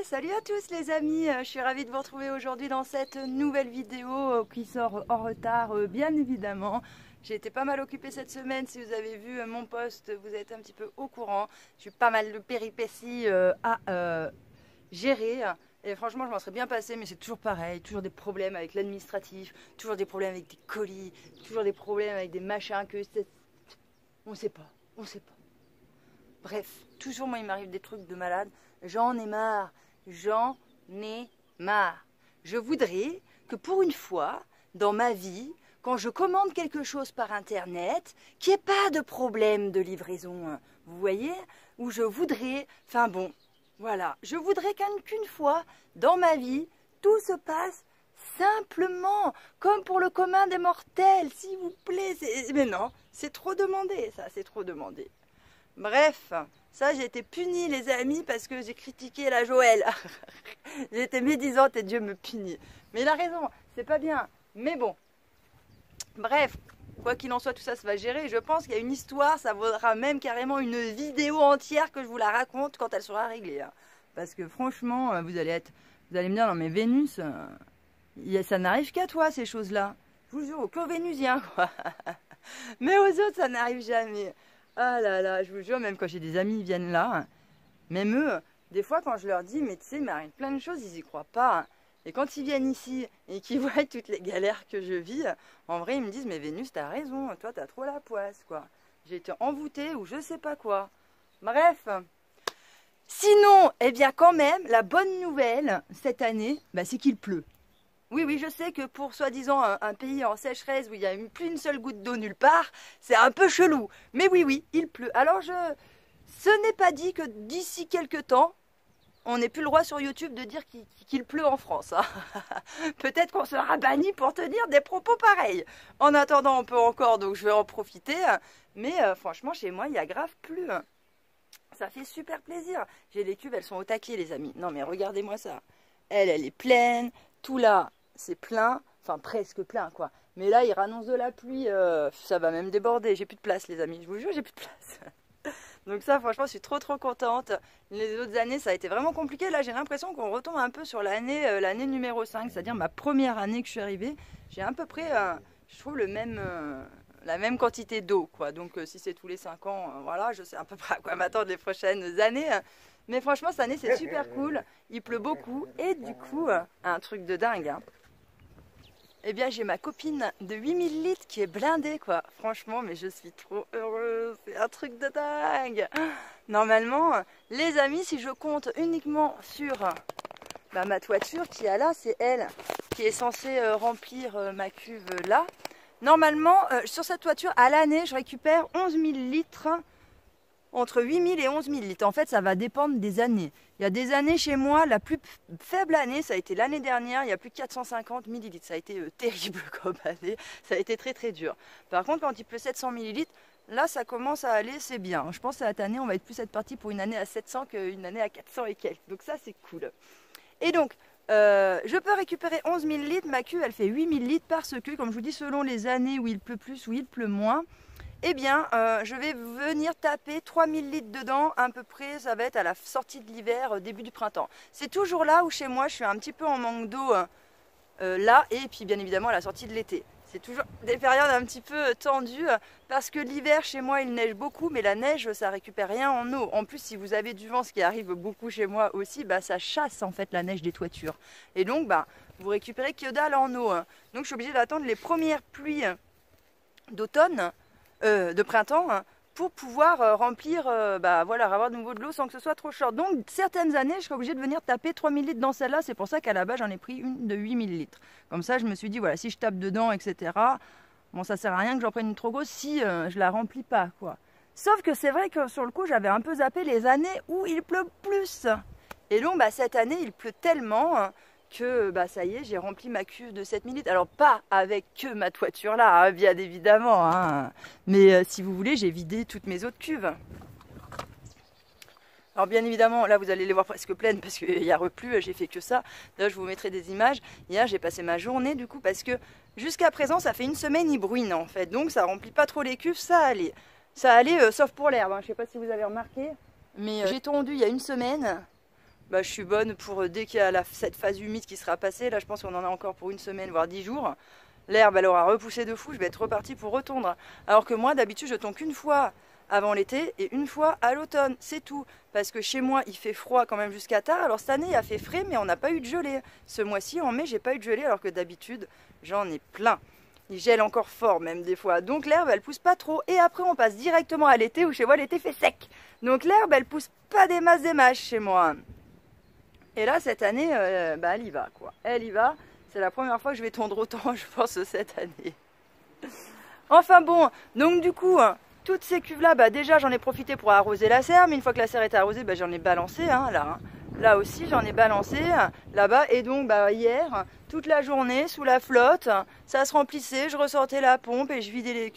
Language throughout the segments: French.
salut à tous les amis, je suis ravie de vous retrouver aujourd'hui dans cette nouvelle vidéo qui sort en retard bien évidemment. J'ai été pas mal occupée cette semaine, si vous avez vu mon post, vous êtes un petit peu au courant. J'ai pas mal de péripéties à gérer et franchement je m'en serais bien passée, mais c'est toujours pareil, toujours des problèmes avec l'administratif, toujours des problèmes avec des colis, toujours des problèmes avec des machins que on sait pas. Bref, toujours moi il m'arrive des trucs de malade. J'en ai marre. Je voudrais que pour une fois, dans ma vie, quand je commande quelque chose par internet, qu'il n'y ait pas de problème de livraison. Vous voyez? Où je voudrais, enfin bon, voilà, je voudrais qu'une fois, dans ma vie, tout se passe simplement, comme pour le commun des mortels, s'il vous plaît. Mais non, c'est trop demandé, ça, c'est trop demandé. Bref, ça j'ai été punie les amis parce que j'ai critiqué la Joël. J'ai été médisante et Dieu me punit. Mais il a raison, c'est pas bien. Mais bon, bref, quoi qu'il en soit, tout ça se va gérer. Je pense qu'il y a une histoire, ça vaudra même carrément une vidéo entière que je vous la raconte quand elle sera réglée. Parce que franchement, vous allez me dire, non mais Vénus, ça n'arrive qu'à toi ces choses-là. Je vous jure, qu'aux Vénusiens quoi. Mais aux autres, ça n'arrive jamais. Ah là là, je vous jure, même quand j'ai des amis qui viennent là, même eux, des fois quand je leur dis, mais tu sais, il m'arrive plein de choses, ils y croient pas. Et quand ils viennent ici et qu'ils voient toutes les galères que je vis, en vrai, ils me disent, mais Vénus, t'as raison, toi, t'as trop la poisse, quoi. J'ai été envoûtée ou je sais pas quoi. Bref. Sinon, eh bien quand même, la bonne nouvelle, cette année, bah, c'est qu'il pleut. Oui, je sais que pour soi-disant un pays en sécheresse où il n'y a plus une seule goutte d'eau nulle part, c'est un peu chelou. Mais oui, il pleut. Alors ce n'est pas dit que d'ici quelques temps, on n'ait plus le droit sur YouTube de dire qu'il pleut en France. Hein. Peut-être qu'on sera banni pour tenir des propos pareils. En attendant, on peut encore, donc je vais en profiter. Mais franchement, chez moi, il y a grave plu. Ça fait super plaisir. J'ai les cuves, elles sont au taquet, les amis. Non, mais regardez-moi ça. Elle est pleine. Tout là, c'est plein, enfin presque plein quoi. Mais là, il annonce de la pluie, ça va même déborder. J'ai plus de place, les amis, je vous jure, j'ai plus de place. Donc ça, franchement, je suis trop contente. Les autres années, ça a été vraiment compliqué. Là, j'ai l'impression qu'on retombe un peu sur l'année numéro 5, c'est-à-dire ma première année que je suis arrivée. J'ai à peu près, je trouve, la même quantité d'eau, quoi. Donc si c'est tous les 5 ans, voilà, je sais à peu près à quoi m'attendre les prochaines années. Mais franchement, cette année, c'est super cool. Il pleut beaucoup. Et du coup, un truc de dingue. Hein. Eh bien, j'ai ma copine de 8000 litres qui est blindée, quoi. Franchement, mais je suis trop heureuse. C'est un truc de dingue. Normalement, les amis, si je compte uniquement sur ma toiture qui est là, c'est elle qui est censée remplir ma cuve là. Normalement, sur cette toiture, à l'année, je récupère 11 000 litres. Entre 8000 et 11 000 litres. En fait, ça va dépendre des années. Il y a des années chez moi, la plus faible année, ça a été l'année dernière, il y a plus de 450 millilitres. Ça a été terrible comme année, ça a été très dur. Par contre, quand il pleut 700 millilitres, là, ça commence à aller, c'est bien. Je pense que cette année, on va être plus être parti pour une année à 700 qu'une année à 400 et quelques. Donc ça, c'est cool. Et donc, je peux récupérer 11 000 litres. Ma cuve, elle fait 8 000 litres parce que, comme je vous dis, selon les années où il pleut plus, où il pleut moins, eh bien, je vais venir taper 3000 litres dedans, à peu près, ça va être à la sortie de l'hiver, début du printemps. C'est toujours là où chez moi, je suis un petit peu en manque d'eau, là, et puis bien évidemment à la sortie de l'été. C'est toujours des périodes un petit peu tendues, parce que l'hiver, chez moi, il neige beaucoup, mais la neige, ça récupère rien en eau. En plus, si vous avez du vent, ce qui arrive beaucoup chez moi aussi, bah, ça chasse en fait la neige des toitures. Et donc, bah, vous récupérez que dalle en eau. Donc, je suis obligée d'attendre les premières pluies d'automne, de printemps, pour pouvoir remplir, voilà, avoir de nouveau de l'eau sans que ce soit trop short. Donc certaines années, je serai obligée de venir taper 3000 litres dans celle-là. C'est pour ça qu'à la base, j'en ai pris une de 8000 litres. Comme ça, je me suis dit, voilà, si je tape dedans, etc., bon, ça sert à rien que j'en prenne une trop grosse si je la remplis pas, quoi. Sauf que c'est vrai que sur le coup, j'avais un peu zappé les années où il pleut plus. Et donc, cette année, il pleut tellement que ça y est, j'ai rempli ma cuve de 7000 litres. Alors pas avec que ma toiture là, hein, bien évidemment, hein. Mais si vous voulez, j'ai vidé toutes mes autres cuves. Alors bien évidemment, là vous allez les voir presque pleines parce qu'il y a replu, j'ai fait que ça. Là je vous mettrai des images. Hier j'ai passé ma journée du coup parce que jusqu'à présent ça fait une semaine il bruine en fait. Donc ça remplit pas trop les cuves, ça allait. Ça allait sauf pour l'herbe, hein. Je sais pas si vous avez remarqué. Mais j'ai tondu il y a une semaine. bah, je suis bonne pour dès qu'il y a cette phase humide qui sera passée. Là, je pense qu'on en a encore pour une semaine, voire 10 jours. L'herbe, elle aura repoussé de fou, je vais être repartie pour retondre. Alors que moi, d'habitude, je tonds qu'une fois avant l'été et une fois à l'automne, c'est tout. Parce que chez moi, il fait froid quand même jusqu'à tard. Alors cette année, il a fait frais, mais on n'a pas eu de gelée. Ce mois-ci, en mai, j'ai pas eu de gelée, alors que d'habitude, j'en ai plein. Il gèle encore fort même des fois. Donc l'herbe, elle pousse pas trop. Et après, on passe directement à l'été, où chez moi, l'été fait sec. Donc l'herbe, elle pousse pas des masses chez moi. Et là, cette année, bah, elle y va, quoi. Elle y va. C'est la première fois que je vais tondre autant, je pense, cette année. Enfin bon, donc du coup, toutes ces cuves-là, bah, déjà, j'en ai profité pour arroser la serre. Mais une fois que la serre est arrosée, bah, j'en ai balancé, hein, là. Là aussi, j'en ai balancé, là-bas. Et donc, bah, hier, toute la journée, sous la flotte, ça se remplissait. Je ressortais la pompe et je vidais les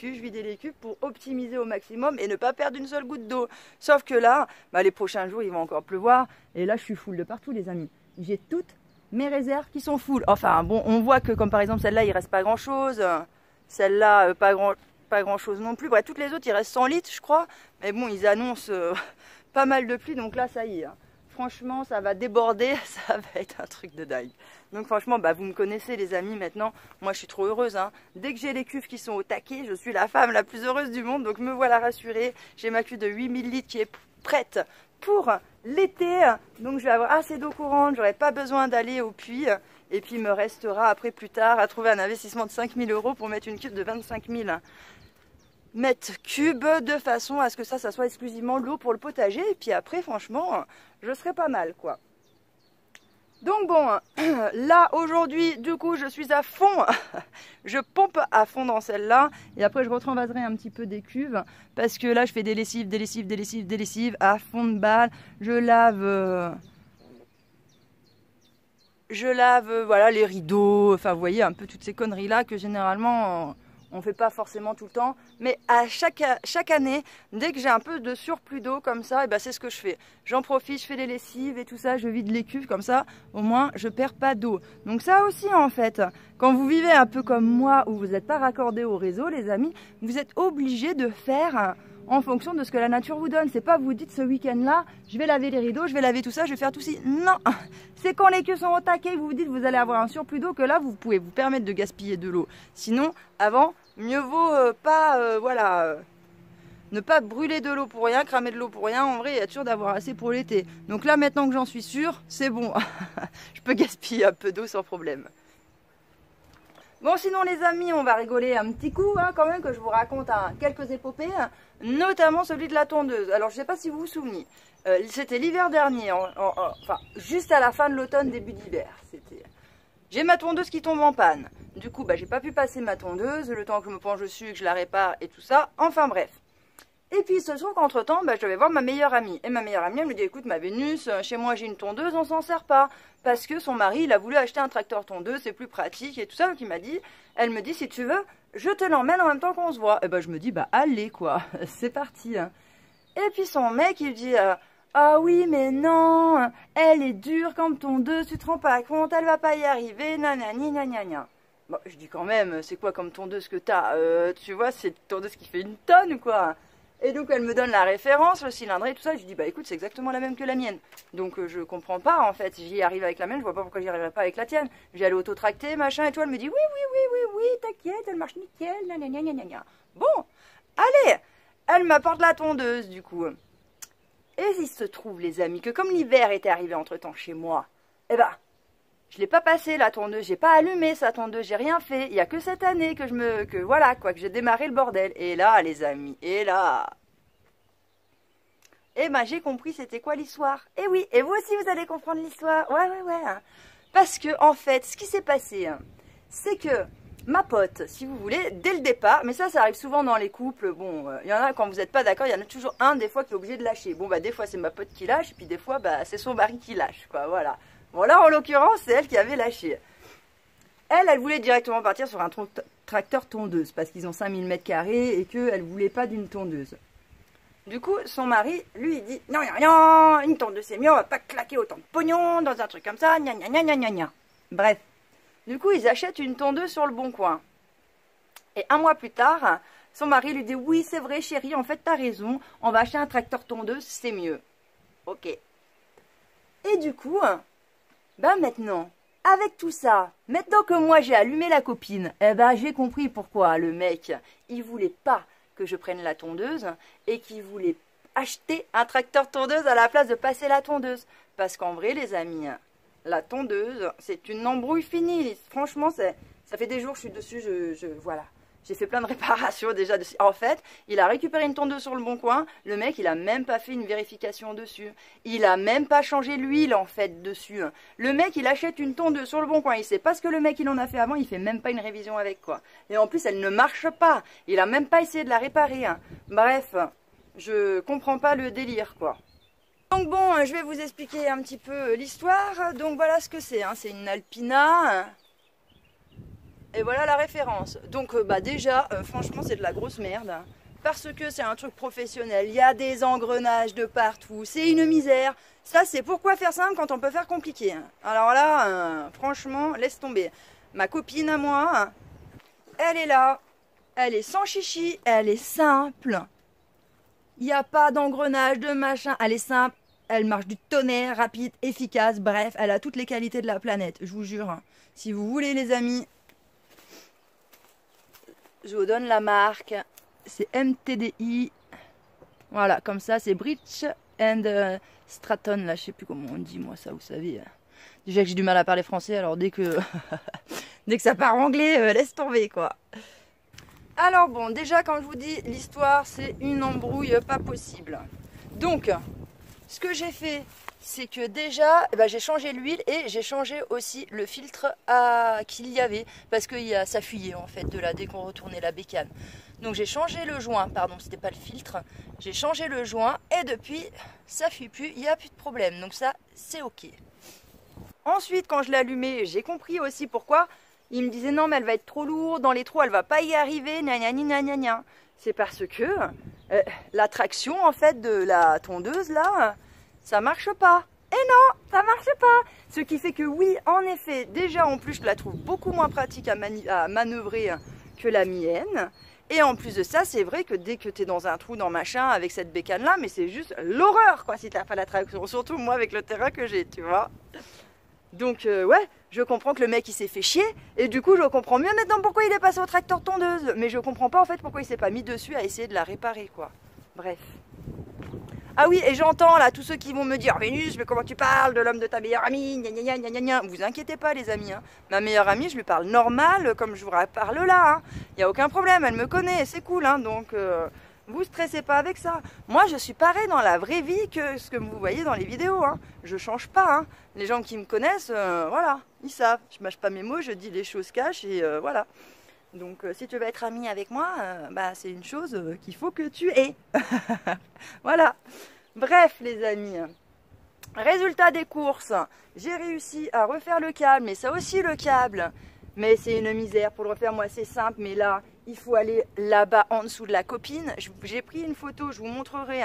cuves pour optimiser au maximum et ne pas perdre une seule goutte d'eau. Sauf que là, bah, les prochains jours, il va encore pleuvoir. Et là, je suis full de partout, les amis. J'ai toutes mes réserves qui sont full. Enfin, bon, on voit que, comme par exemple celle-là, il reste pas grand-chose. Celle-là, pas grand-chose non plus. Bref, toutes les autres, il reste 100 litres, je crois. Mais bon, ils annoncent pas mal de pluie, donc là, ça y est. Franchement, ça va déborder, ça va être un truc de dingue. Donc franchement, bah, vous me connaissez les amis maintenant, moi je suis trop heureuse. Hein. Dès que j'ai les cuves qui sont au taquet, je suis la femme la plus heureuse du monde, donc me voilà rassurée. J'ai ma cuve de 8000 litres qui est prête pour l'été, donc je vais avoir assez d'eau courante, j'aurai pas besoin d'aller au puits. Et puis il me restera après plus tard à trouver un investissement de 5000 € pour mettre une cuve de 25 000 mètres cubes de façon à ce que ça soit exclusivement l'eau pour le potager. Et puis après, franchement, je serai pas mal, quoi. Donc bon, là aujourd'hui, du coup, je suis à fond. Je pompe à fond dans celle-là. Et après, je retrenvaserai un petit peu des cuves. Parce que là, je fais des lessives à fond de balle. Je lave, voilà, les rideaux. Enfin, vous voyez, un peu toutes ces conneries-là que généralement... on ne fait pas forcément tout le temps, mais à chaque année, dès que j'ai un peu de surplus d'eau comme ça, et ben c'est ce que je fais. J'en profite, je fais les lessives et tout ça, je vide les cuves comme ça, au moins je perds pas d'eau. Donc ça aussi en fait, quand vous vivez un peu comme moi, où vous n'êtes pas raccordé au réseau les amis, vous êtes obligé de faire en fonction de ce que la nature vous donne. C'est pas vous dites ce week-end-là, je vais laver les rideaux, je vais laver tout ça, je vais faire tout ci. Non, c'est quand les cuves sont au taquet, vous vous dites vous allez avoir un surplus d'eau que là vous pouvez vous permettre de gaspiller de l'eau. Sinon, avant, mieux vaut voilà, ne pas brûler de l'eau pour rien, cramer de l'eau pour rien. En vrai, il y a toujours d'avoir assez pour l'été. Donc là, maintenant que j'en suis sûre, c'est bon. Je peux gaspiller un peu d'eau sans problème. Bon, sinon les amis, on va rigoler un petit coup, hein, quand même, que je vous raconte quelques épopées, notamment celui de la tondeuse. Alors, je ne sais pas si vous vous souvenez, c'était l'hiver dernier, enfin, juste à la fin de l'automne, début d'hiver. J'ai ma tondeuse qui tombe en panne. Du coup, bah, j'ai pas pu passer ma tondeuse, le temps que je me penche dessus, que je la répare et tout ça. Enfin, bref. Et puis, il se trouve qu'entre temps, bah, je devais voir ma meilleure amie. Et ma meilleure amie, elle me dit, écoute, ma Vénus, chez moi, j'ai une tondeuse, on s'en sert pas. Parce que son mari, il a voulu acheter un tracteur tondeuse, c'est plus pratique et tout ça. Donc, elle me dit, si tu veux, je te l'emmène en même temps qu'on se voit. Et bah, je me dis, bah, allez, quoi. C'est parti. Hein. Et puis, son mec, il dit, ah oui, mais non, elle est dure comme tondeuse, tu te rends pas compte, elle va pas y arriver, nanani, nanana. Bon, je dis quand même, c'est quoi comme tondeuse que t'as tu vois, c'est une tondeuse qui fait une tonne, quoi. Et donc, elle me donne la référence, le cylindré et tout ça. Je lui dis, bah écoute, c'est exactement la même que la mienne. Donc, je comprends pas, en fait. J'y arrive avec la mienne, je vois pas pourquoi j'y arriverai pas avec la tienne. J'ai allé auto-tracter, machin et tout. Elle me dit, oui, t'inquiète, elle marche nickel, nanana, nanana. Bon, allez, elle m'apporte la tondeuse, du coup. Et il se trouve, les amis, que comme l'hiver était arrivé entre-temps chez moi, eh ben, je l'ai pas passé la tondeuse, j'ai pas allumé sa tondeuse, j'ai rien fait. Il y a que cette année que que j'ai démarré le bordel. Et là, les amis, et là, eh ben, j'ai compris c'était quoi l'histoire. Et oui, et vous aussi vous allez comprendre l'histoire. Ouais. Hein. Parce que en fait, ce qui s'est passé, hein, c'est que ma pote, si vous voulez, dès le départ, mais ça arrive souvent dans les couples, bon, il y en a quand vous n'êtes pas d'accord, il y en a toujours un des fois qui est obligé de lâcher. Bon, bah des fois c'est ma pote qui lâche, et puis des fois, bah c'est son mari qui lâche, quoi, voilà. Bon, là, en l'occurrence, c'est elle qui avait lâché. Elle voulait directement partir sur un tracteur tondeuse, parce qu'ils ont 5000 m² et qu'elle ne voulait pas d'une tondeuse. Du coup, son mari, lui, il dit, non, une tondeuse c'est mieux, on va pas claquer autant de pognon dans un truc comme ça, gna. Bref. Du coup, ils achètent une tondeuse sur le Bon Coin. Et un mois plus tard, son mari lui dit, oui, c'est vrai, chérie, en fait, t'as raison, on va acheter un tracteur tondeuse, c'est mieux. Ok. Et du coup, ben maintenant, avec tout ça, maintenant que moi j'ai allumé la copine, eh ben j'ai compris pourquoi le mec, il voulait pas que je prenne la tondeuse et qu'il voulait acheter un tracteur tondeuse à la place de passer la tondeuse. Parce qu'en vrai, les amis, la tondeuse, c'est une embrouille finie. Franchement, ça fait des jours que je suis dessus, voilà. J'ai fait plein de réparations déjà dessus. En fait, il a récupéré une tondeuse sur le bon coin. Le mec, il a même pas fait une vérification dessus. Il a même pas changé l'huile, en fait, dessus. Le mec, il achète une tondeuse sur le bon coin. Il sait pas ce que le mec, il en a fait avant. Il fait même pas une révision avec, quoi. Et en plus, elle ne marche pas. Il a même pas essayé de la réparer. Bref, je comprends pas le délire, quoi. Donc bon, je vais vous expliquer un petit peu l'histoire. Donc voilà ce que c'est. C'est une Alpina. Et voilà la référence. Donc bah déjà, franchement, c'est de la grosse merde. Parce que c'est un truc professionnel. Il y a des engrenages de partout. C'est une misère. Ça, c'est pourquoi faire simple quand on peut faire compliqué. Alors là, franchement, laisse tomber. Ma copine à moi, elle est là. Elle est sans chichi. Elle est simple. Il n'y a pas d'engrenage, de machin. Elle est simple. Elle marche du tonnerre, rapide, efficace. Bref, elle a toutes les qualités de la planète. Je vous jure. Si vous voulez, les amis... Je vous donne la marque, c'est MTDI, voilà, comme ça, c'est Bridge and Stratton, là, je sais plus comment on dit, moi, ça, vous savez. Déjà que j'ai du mal à parler français, alors dès que ça part anglais, laisse tomber, quoi. Alors bon, déjà, quand je vous dis l'histoire, c'est une embrouille pas possible. Donc, ce que j'ai fait, c'est que déjà, j'ai changé l'huile et j'ai changé aussi le filtre qu'il y avait. Parce que ça fuyait en fait de là dès qu'on retournait la bécane. Donc j'ai changé le joint, pardon, c'était pas le filtre. J'ai changé le joint et depuis, ça fuit plus, il n'y a plus de problème. Donc ça, c'est ok. Ensuite, quand je l'ai allumé, j'ai compris aussi pourquoi. Il me disait non mais elle va être trop lourde, dans les trous elle va pas y arriver, gna gna gna gna gna. C'est parce que la traction en fait de la tondeuse là, ça marche pas. Et non, ça marche pas. Ce qui fait que oui, en effet, déjà en plus je la trouve beaucoup moins pratique à manœuvrer que la mienne. Et en plus de ça, c'est vrai que dès que tu es dans un trou, dans machin, avec cette bécane là, mais c'est juste l'horreur quoi si t'as pas la traction. Surtout moi avec le terrain que j'ai, tu vois. Donc ouais, je comprends que le mec il s'est fait chier et du coup je comprends mieux maintenant pourquoi il est passé au tracteur tondeuse. Mais je comprends pas en fait pourquoi il s'est pas mis dessus à essayer de la réparer quoi. Bref. Ah oui, et j'entends là tous ceux qui vont me dire Vénus, mais comment tu parles de l'homme de ta meilleure amie, gna gna gna gna gna. Vous inquiétez pas les amis, ma meilleure amie je lui parle normal comme je vous parle là. Il n'y a aucun problème, elle me connaît, c'est cool donc... Vous stressez pas avec ça. Moi, je suis pareil dans la vraie vie que ce que vous voyez dans les vidéos. Je change pas. Les gens qui me connaissent, voilà, ils savent. Je mâche pas mes mots, je dis les choses cash et voilà. Donc, si tu veux être ami avec moi, c'est une chose qu'il faut que tu aies. Voilà. Bref, les amis. Résultat des courses. J'ai réussi à refaire le câble, mais ça aussi le câble. Mais c'est une misère. Pour le refaire, moi, c'est simple. Mais là, il faut aller là-bas en dessous de la copine. J'ai pris une photo, je vous montrerai.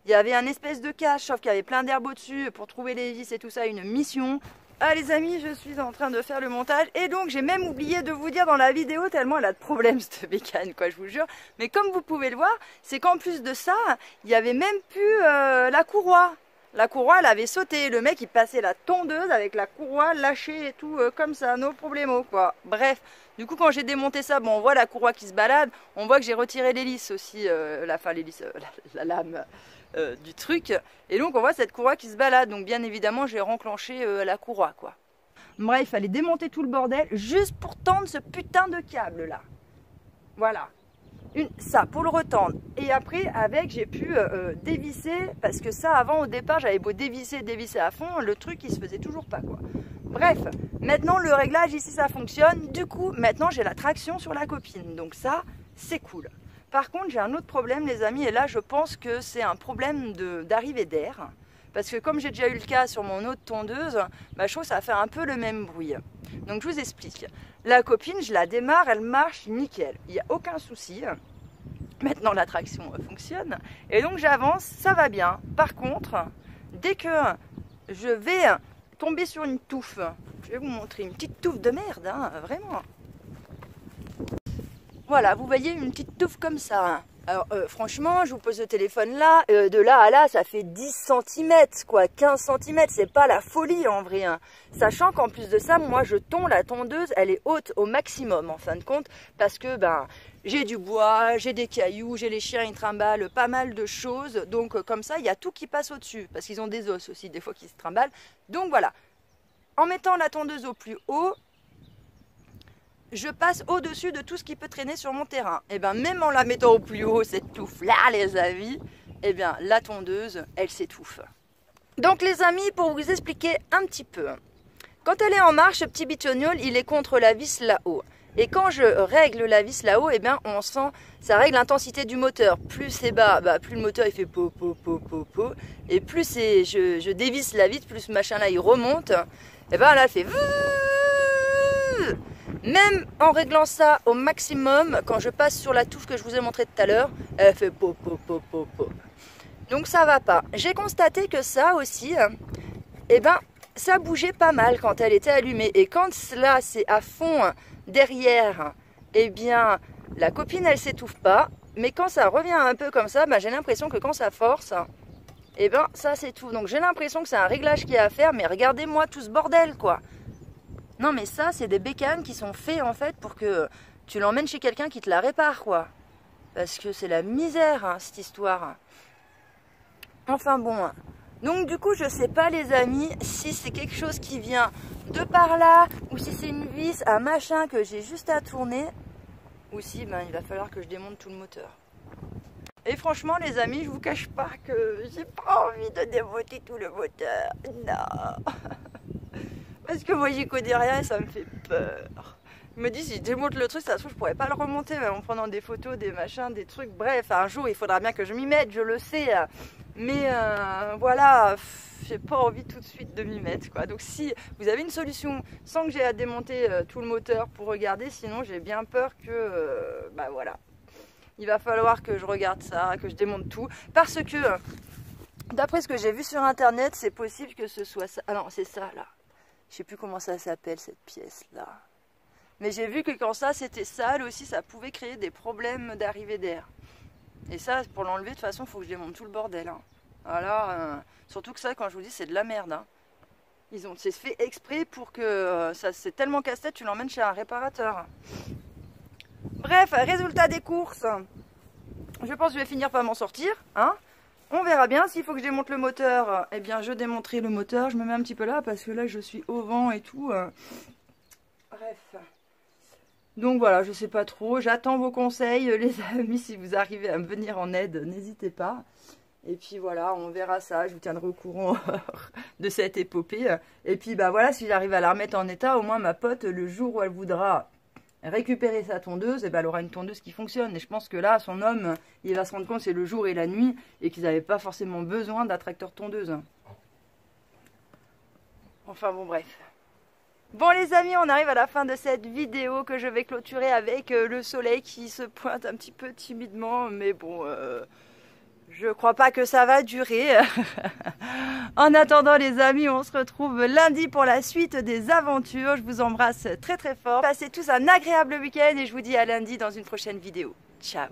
Il y avait un espèce de cache, sauf qu'il y avait plein d'herbe au-dessus pour trouver les vis et tout ça, une mission. Ah les amis, je suis en train de faire le montage. Et donc, j'ai même oublié de vous dire dans la vidéo, tellement elle a de problèmes, cette bécane, quoi, je vous jure. Mais comme vous pouvez le voir, c'est qu'en plus de ça, il n'y avait même plus la courroie. La courroie, elle avait sauté. Le mec, il passait la tondeuse avec la courroie lâchée et tout, comme ça, no problemo, quoi. Bref, du coup, quand j'ai démonté ça, bon, on voit la courroie qui se balade. On voit que j'ai retiré l'hélice aussi, la lame du truc. Et donc, on voit cette courroie qui se balade. Donc, bien évidemment, j'ai renclenché la courroie, quoi. Bref, il fallait démonter tout le bordel juste pour tendre ce putain de câble, là. Voilà. Ça pour le retendre et après avec j'ai pu dévisser parce que ça avant au départ j'avais beau dévisser à fond, le truc il se faisait toujours pas quoi. Bref, maintenant le réglage ici ça fonctionne, du coup maintenant j'ai la traction sur la copine, donc ça c'est cool. Par contre j'ai un autre problème les amis et là je pense que c'est un problème d'arrivée d'air. Parce que comme j'ai déjà eu le cas sur mon autre tondeuse, je trouve que ça fait un peu le même bruit. Donc je vous explique. La copine, je la démarre, elle marche nickel. Il n'y a aucun souci. Maintenant la traction fonctionne. Et donc j'avance, ça va bien. Par contre, dès que je vais tomber sur une touffe, je vais vous montrer une petite touffe de merde, vraiment. Voilà, vous voyez une petite touffe comme ça. Alors franchement, je vous pose le téléphone là, de là à là, ça fait 10 cm, quoi, 15 cm, c'est pas la folie en vrai. Hein. Sachant qu'en plus de ça, moi je tonds, la tondeuse, elle est haute au maximum en fin de compte, parce que ben j'ai du bois, j'ai des cailloux, j'ai les chiens, ils trimballent pas mal de choses, donc comme ça, il y a tout qui passe au-dessus, parce qu'ils ont des os aussi, des fois qui se trimballent. Donc voilà, en mettant la tondeuse au plus haut, je passe au-dessus de tout ce qui peut traîner sur mon terrain. Et bien même en la mettant au plus haut, cette touffe-là, les amis, et bien la tondeuse, elle s'étouffe. Donc les amis, pour vous expliquer un petit peu, quand elle est en marche, ce petit bitonniol, il est contre la vis là-haut. Et quand je règle la vis là-haut, et bien on sent, ça règle l'intensité du moteur. Plus c'est bas, bah, plus le moteur il fait po, po, po, po, po. Et plus je dévisse la vis, plus ce machin-là il remonte, et bien là elle fait... Même en réglant ça au maximum, quand je passe sur la touche que je vous ai montré tout à l'heure, elle fait po, po, po, po, po. Donc ça va pas. J'ai constaté que ça aussi, eh ben, ça bougeait pas mal quand elle était allumée. Et quand cela c'est à fond derrière, eh bien, la copine elle s'étouffe pas. Mais quand ça revient un peu comme ça, ben, j'ai l'impression que quand ça force, eh ben, ça s'étouffe. Donc j'ai l'impression que c'est un réglage qu'il y a à faire, mais regardez-moi tout ce bordel, quoi. Non mais ça, c'est des bécanes qui sont faits en fait pour que tu l'emmènes chez quelqu'un qui te la répare, quoi. Parce que c'est la misère, hein, cette histoire. Enfin bon. Donc du coup, je sais pas les amis, si c'est quelque chose qui vient de par là, ou si c'est une vis, un machin que j'ai juste à tourner, ou si ben, il va falloir que je démonte tout le moteur. Et franchement les amis, je vous cache pas que j'ai pas envie de démonter tout le moteur. Non. Parce que moi j'y connais rien et ça me fait peur. Je me dis si je démonte le truc, ça se trouve je pourrais pas le remonter même en prenant des photos, des machins, des trucs. Bref, un jour il faudra bien que je m'y mette, je le sais. Mais voilà, j'ai pas envie tout de suite de m'y mettre, quoi. Donc si vous avez une solution sans que j'ai à démonter tout le moteur pour regarder, sinon j'ai bien peur que, bah voilà. Il va falloir que je regarde ça, que je démonte tout. Parce que, d'après ce que j'ai vu sur internet, c'est possible que ce soit ça. Ah non, c'est ça là. Je sais plus comment ça s'appelle cette pièce là. Mais j'ai vu que quand ça c'était sale aussi, ça pouvait créer des problèmes d'arrivée d'air. Et ça, pour l'enlever, de toute façon, il faut que je démonte tout le bordel. Hein. Alors, surtout que ça, quand je vous dis, c'est de la merde. Hein. C'est fait exprès pour que ça, c'est tellement casse-tête, tu l'emmènes chez un réparateur. Bref, résultat des courses. Je pense que je vais finir par m'en sortir. Hein. On verra bien, s'il faut que je démonte le moteur, eh bien je démonterai le moteur, je me mets un petit peu là parce que là je suis au vent et tout. Bref. Donc voilà, je sais pas trop, j'attends vos conseils les amis, si vous arrivez à me venir en aide, n'hésitez pas. Et puis voilà, on verra ça, je vous tiendrai au courant de cette épopée. Et puis bah voilà, si j'arrive à la remettre en état, au moins ma pote, le jour où elle voudra récupérer sa tondeuse, et ben elle aura une tondeuse qui fonctionne. Et je pense que là, son homme, il va se rendre compte c'est le jour et la nuit et qu'ils n'avaient pas forcément besoin d'un tracteur tondeuse. Enfin bon, bref. Bon les amis, on arrive à la fin de cette vidéo que je vais clôturer avec le soleil qui se pointe un petit peu timidement. Mais bon, je crois pas que ça va durer. En attendant les amis, on se retrouve lundi pour la suite des aventures. Je vous embrasse très très fort. Passez tous un agréable week-end et je vous dis à lundi dans une prochaine vidéo. Ciao.